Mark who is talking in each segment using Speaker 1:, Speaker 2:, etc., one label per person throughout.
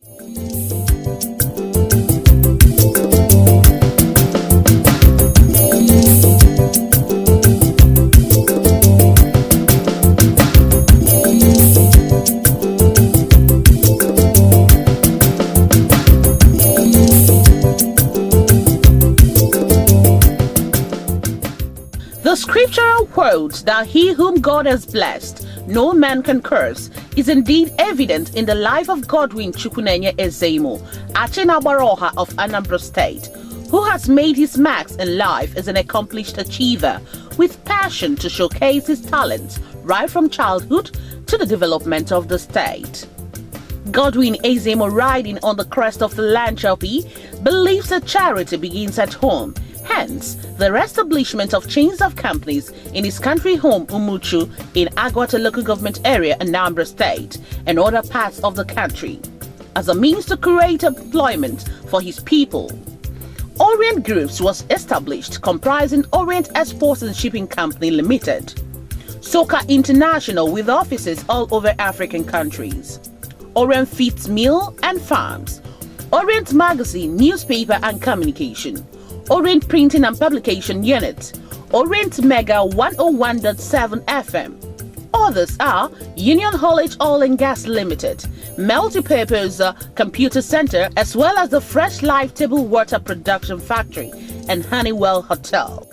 Speaker 1: The scriptural quote that he whom God has blessed, no man can curse, is indeed evident in the life of Godwin Ezeemo, Achinagbara of Anambra State, who has made his marks in life as an accomplished achiever with passion to showcase his talents right from childhood to the development of the state. Godwin Ezeemo, riding on the crest of philanthropy, believes that charity begins at home. Hence, the reestablishment of chains of companies in his country home Umuchu in Aguata local government area, Anambra State, and other parts of the country, as a means to create employment for his people. Orient Groups was established, comprising Orient Exports and Shipping Company Limited, Soka International with offices all over African countries, Orient Feeds Mill and Farms, Orient Magazine, Newspaper and Communication, Orient Printing and Publication Unit, Orient Mega 101.7 FM. Others are Union Haulage Oil and Gas Limited, Multipurpose Computer Center, as well as the Fresh Life Table Water Production Factory and Honeywell Hotel.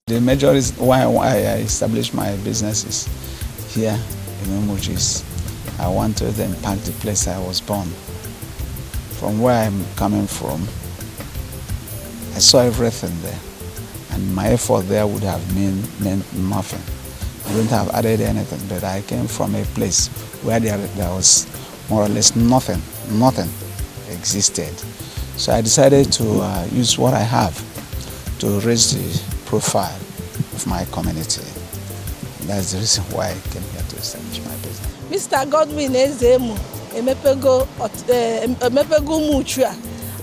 Speaker 2: The major is why I established my businesses here in Umuchu. I want to impact the place I was born. From where I'm coming from, I saw everything there, and my effort there would have meant nothing. I wouldn't have added anything, but I came from a place where there was more or less nothing existed. So I decided to use what I have to raise the profile of my community. And that's the reason why I came here to establish my business.
Speaker 3: Mr. Godwin Ezeemo, emepego Umuchu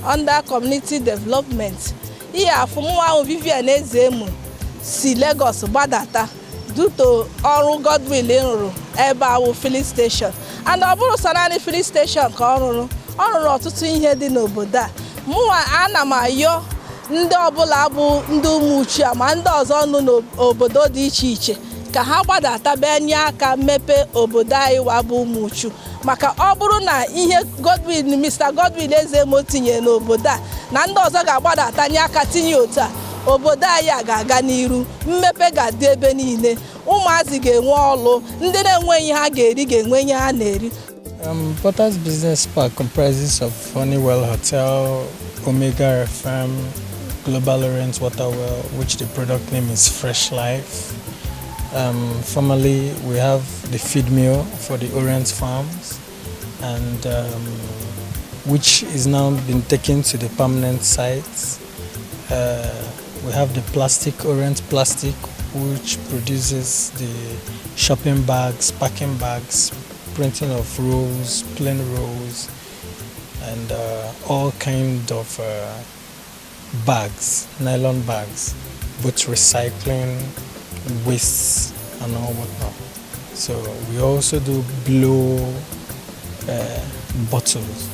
Speaker 3: under community development. Here from Vivian Ezeemo, si Lagos Badata, due to ọrụ Godwin rụrụ ebe ahụ filling station. And ọ bụrụ sọ naanị filling station ka ọ rụrụ ọtụtụ ihe dị n'obodo a. Mụnwa ana m ayọ ndị ọbụla bụ ndị Umuchu ma ndị ọzọ nọ n'obodo dị iche iche ka ha gbadata benye aka mmepe obodo anyị wabụ Umuchu. Maka ọ bụrụ na ihe Mr. Godwin Ezeemo tinye n'obodo a na ndị ọzọ ga-agbadata nye aka tinye otu a, obodo anyị ga-aga n'iru, mmepe ga-adị ebe niile, ụmụazị ga-enwe ọlụ, ndị na-enwe ihe ha ga-eri ga-enwe ihe ha na-eri.
Speaker 4: Porter's Business Park comprises of Honeywell Hotel, Omega FM, Global Orient Water Well, which the product name is Fresh Life. Formerly, we have the feed mill for the Orient farms, and which is now been taken to the permanent sites. We have the Orient Plastic, which produces the shopping bags, packing bags, printing of rolls, plain rolls, and all kind of bags, nylon bags, both recycling, waste, and all whatnot. So we also do blow bottles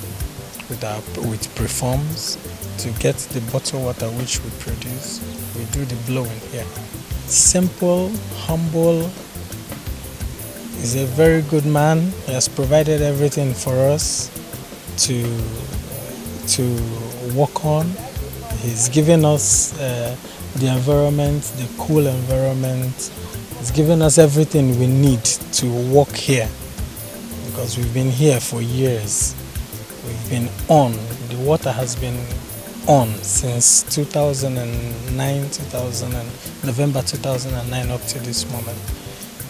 Speaker 4: with preforms to get the bottled water which we produce. We do the blowing here. Simple, humble. He's a very good man. He has provided everything for us to work on. He's given us the environment, the cool environment. He's given us everything we need to work here, because we've been here for years. We've been on. The water has been on since 2009, November 2009 up to this moment.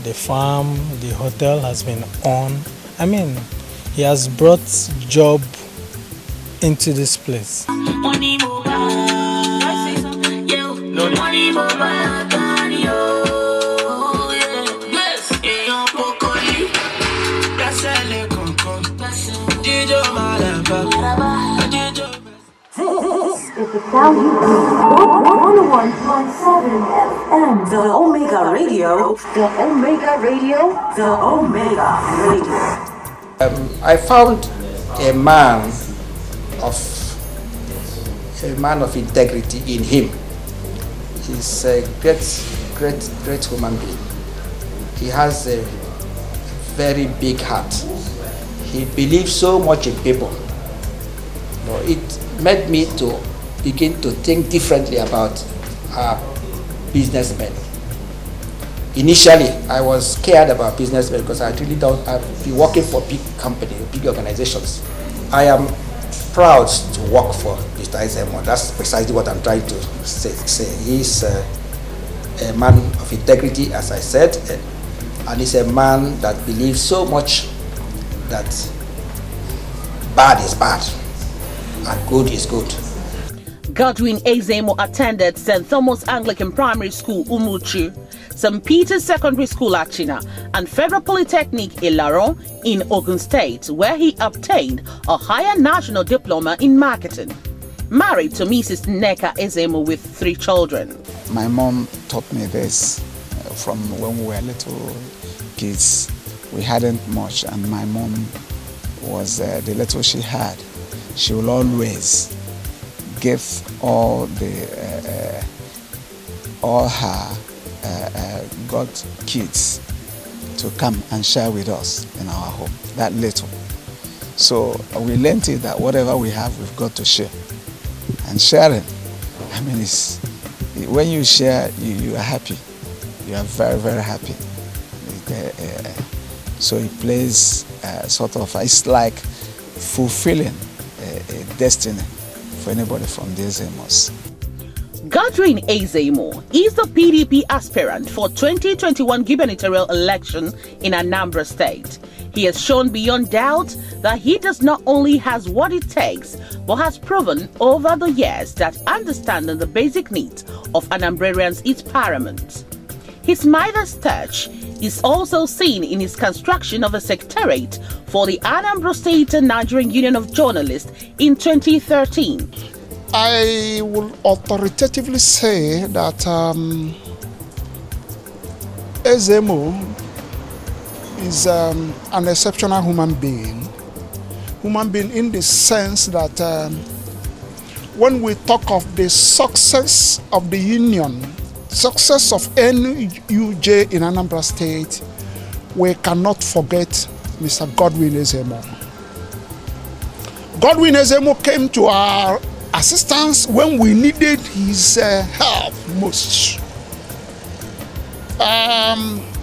Speaker 4: The farm, the hotel has been on. I mean, he has brought job into this place.
Speaker 5: It's the sound you need. 101.7 FM. The Omega Radio. The Omega Radio. The Omega Radio.
Speaker 6: I found a man of integrity in him. He's a great human being. He has a very big heart. He believes so much in people. It made me to begin to think differently about businessmen. Initially, I was scared about businessmen because I really don't. I've been working for big companies, big organizations. I am proud to work for Mr. Ezeemo. That's precisely what I'm trying to say. He's a man of integrity, as I said, and he's a man that believes so much that bad is bad and good is good.
Speaker 1: Godwin Ezeemo attended St. Thomas Anglican Primary School, Umuchu, St. Peter's Secondary School, Achina, and Federal Polytechnic, Ilorin, in Ogun State, where he obtained a higher national diploma in marketing. Married to Mrs. Nneka Ezeemo with 3 children.
Speaker 2: My mom taught me this from when we were little kids. We hadn't much, and my mom was the little she had. She will always give all her God kids to come and share with us in our home, that little. So we learned it that whatever we have, we've got to share. And sharing, I mean, when you share, you are happy. You are very, very happy. So it plays sort of, it's like fulfilling a destiny for anybody from the Ezeemos.
Speaker 1: Godwin Ezeemo is the PDP aspirant for 2021 gubernatorial election in Anambra State. He has shown beyond doubt that he does not only has what it takes, but has proven over the years that understanding the basic needs of Anambrarians is paramount. His Midas touch is also seen in his construction of a secretariat for the Anambra State Nigerian Union of Journalists in 2013.
Speaker 7: I will authoritatively say that Ezeemo is an exceptional human being. Human being in the sense that when we talk of the success of the union, success of NUJ in Anambra State, we cannot forget Mr. Godwin Ezeemo. Godwin Ezeemo came to our assistance when we needed his help most.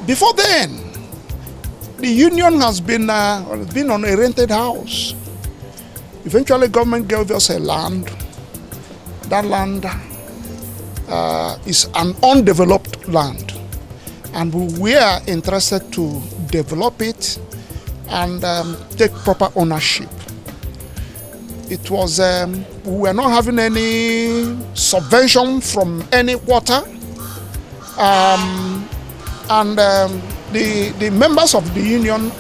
Speaker 7: Before then, the union has been on a rented house. Eventually, government gave us a land. That land is an undeveloped land, and we are interested to develop it and take proper ownership. It was we were not having any subvention from any water, the members of the union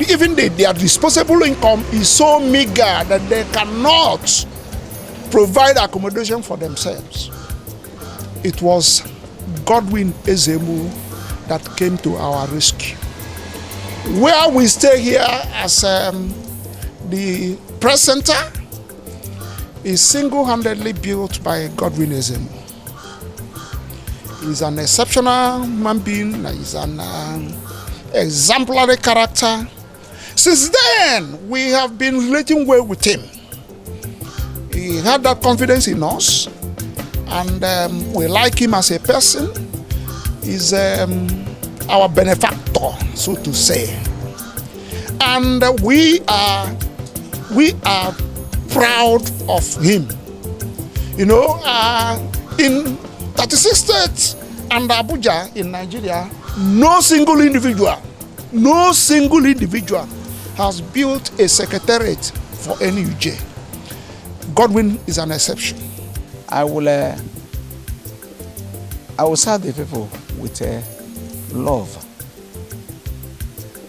Speaker 7: even their disposable income is so meager that they cannot provide accommodation for themselves. It was Godwin Ezeemo that came to our rescue. Where we stay here as the press center is single-handedly built by Godwin Ezeemo. He's an exceptional human being. He's an exemplary character. Since then, we have been relating well with him. He had that confidence in us, and we like him as a person. He's our benefactor, so to say. And we are proud of him. You know, in 36 states and Abuja in Nigeria, no single individual has built a secretariat for NUJ. Godwin is an exception.
Speaker 2: I will serve the people with love.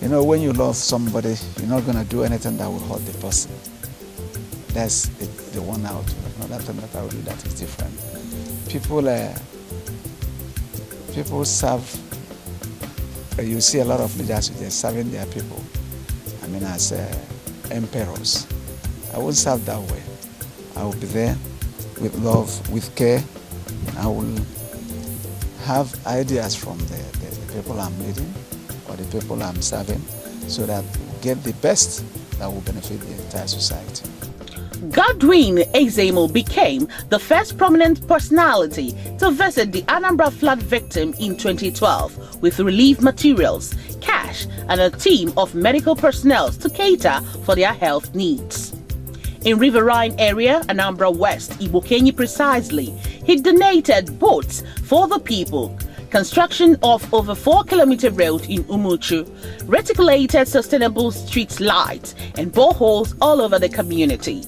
Speaker 2: You know, when you love somebody, you're not going to do anything that will hurt the person. That's the one out. Another thing that I will do that is different. People serve. You see a lot of leaders who are serving their people. I mean, as emperors. I won't serve that way. I will be there with love, with care. I will have ideas from the people I'm leading or the people I'm serving, so that we get the best that will benefit the entire society.
Speaker 1: Godwin Ezeemo became the first prominent personality to visit the Anambra flood victim in 2012 with relief materials, cash, and a team of medical personnel to cater for their health needs. In Riverine area, Anambra West, Ibokenyi precisely, he donated boats for the people, construction of over 4-kilometer road in Umuchu, reticulated sustainable street lights, and boreholes all over the community.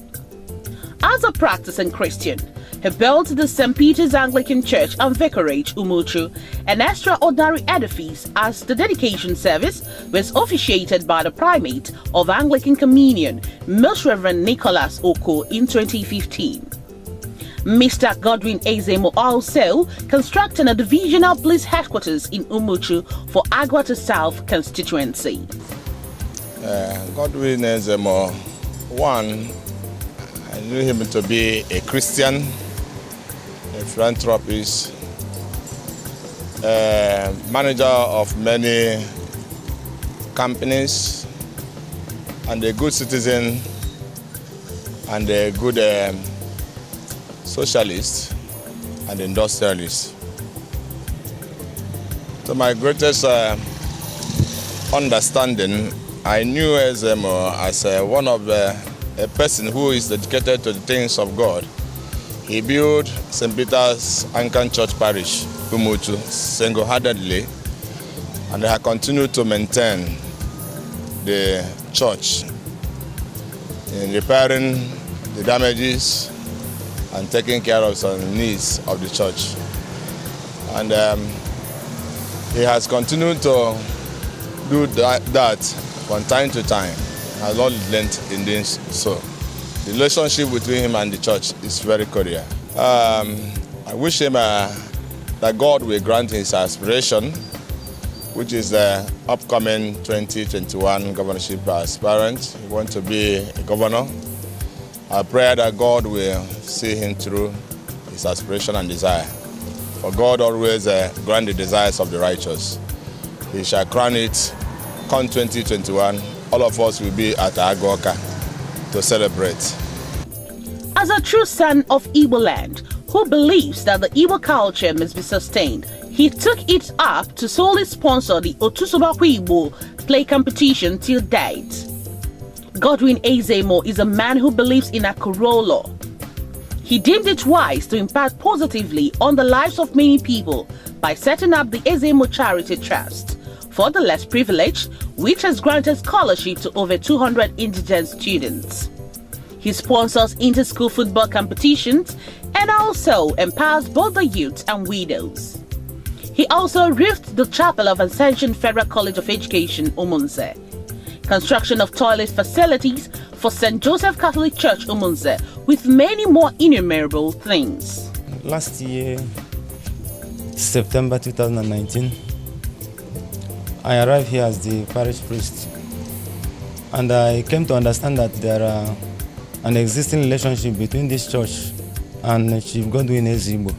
Speaker 1: As a practicing Christian, he built the St. Peter's Anglican Church and Vicarage, Umuchu, an extraordinary edifice, as the dedication service was officiated by the primate of Anglican Communion, Most Reverend Nicholas Oko, in 2015. Mr. Godwin Ezeemo also constructed a divisional police headquarters in Umuchu for Aguata South constituency.
Speaker 8: Godwin Ezeemo, one, I knew him to be a Christian, a philanthropist, a manager of many companies, and a good citizen, and a good socialist and industrialist. To my greatest understanding, I knew Ezeemo as one of a person who is dedicated to the things of God. He built St. Peter's Anglican Church Parish, Umuchu, single-handedly, and they have continued to maintain the church in repairing the damages and taking care of some needs of the church. And he has continued to do that from time to time. Has not lent in doing so. The relationship between him and the church is very cordial. I wish him that God will grant his aspiration which is the upcoming 2021 governorship aspirant. He wants to be a governor. I pray that God will see him through his aspiration and desire. For God always grant the desires of the righteous. He shall crown it come 2021. All of us will be at Aguata to celebrate.
Speaker 1: As a true son of Igbo land, who believes that the Igbo culture must be sustained, he took it up to solely sponsor the Otusubakwa Igbo play competition till date. Godwin Ezeemo is a man who believes in Akurolo. He deemed it wise to impact positively on the lives of many people by setting up the Ezeemo Charity Trust for the less privileged, which has granted scholarship to over 200 indigent students. He sponsors inter-school football competitions and also empowers both the youth and widows. He also roofed the chapel of Ascension Federal College of Education, Umunze. Construction of toilet facilities for St. Joseph Catholic Church, Umunze, with many more innumerable things.
Speaker 9: Last year, September 2019, I arrived here as the parish priest, and I came to understand that there are an existing relationship between this church and Chief Godwin Ezeemo,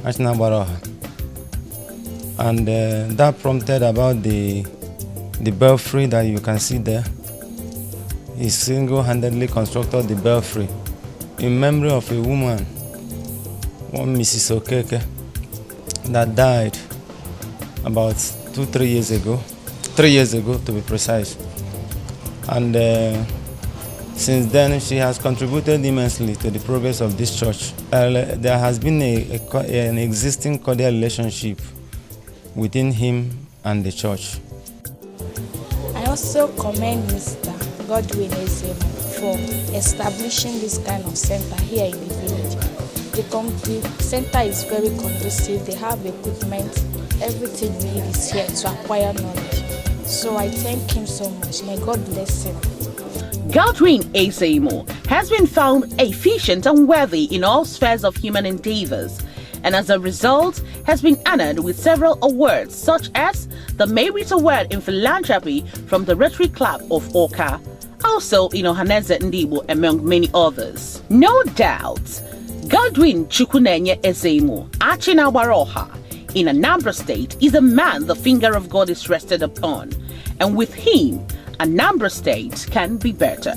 Speaker 9: Achinagbara. And that prompted about the belfry that you can see there. He single-handedly constructed the belfry in memory of a woman, one Mrs. Okeke, that died about 3 years ago, 3 years ago to be precise. And since then, she has contributed immensely to the progress of this church. There has been an existing cordial relationship within him and the church.
Speaker 10: I also commend Mr. Godwin Ezeemo for establishing this kind of center here in the village. The center is very conducive. They have equipment. Everything we need is here to acquire knowledge. So I thank him so much. May God bless him.
Speaker 1: Godwin Ezeemo has been found efficient and worthy in all spheres of human endeavors, and as a result has been honored with several awards such as the Merit Award in Philanthropy from the Rotary Club of Oka, also in Ohaneze Ndibo, among many others. No doubt, Godwin Chukunenye Ezeemo, Achinagbara in Anambra State, is a man the finger of God is rested upon, and with him, Anambra State can be better.